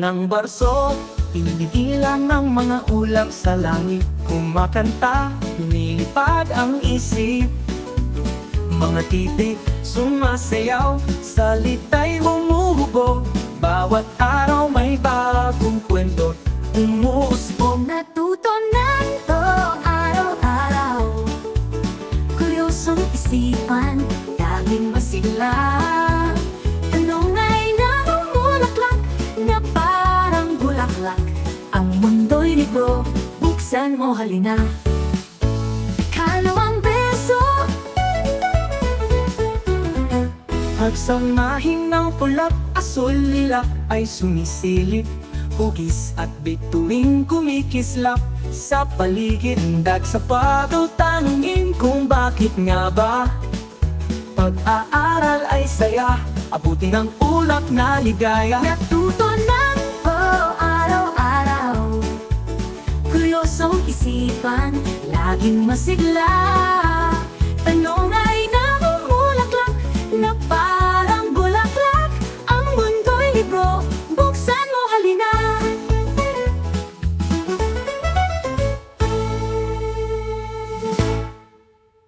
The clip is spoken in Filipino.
ng barso, pinipilang ng mga ulap sa langit. Kumakanta, lumilipad ang isip. Mga titik, sumasayaw, salita'y humuhubog. Bawat araw may bagong kwento, umuusbong. Natutunan to araw-araw, kuryosong isipan, laging masigla. Tanong ay namumulaklak na parang bulaklak. Ang mundo'y libro, buksan mo halina. Kalawang beso, Pagsamahin ng pulap, asul, lila ay sumisilip. Hugis at bituing kumikislap sa paligid. Dag sa pagtanungin kung bakit nga ba pag-aaral ay saya, abutin ang ulap na ligaya. natutunan ko araw-araw, kuryosong isipan, laging masigla.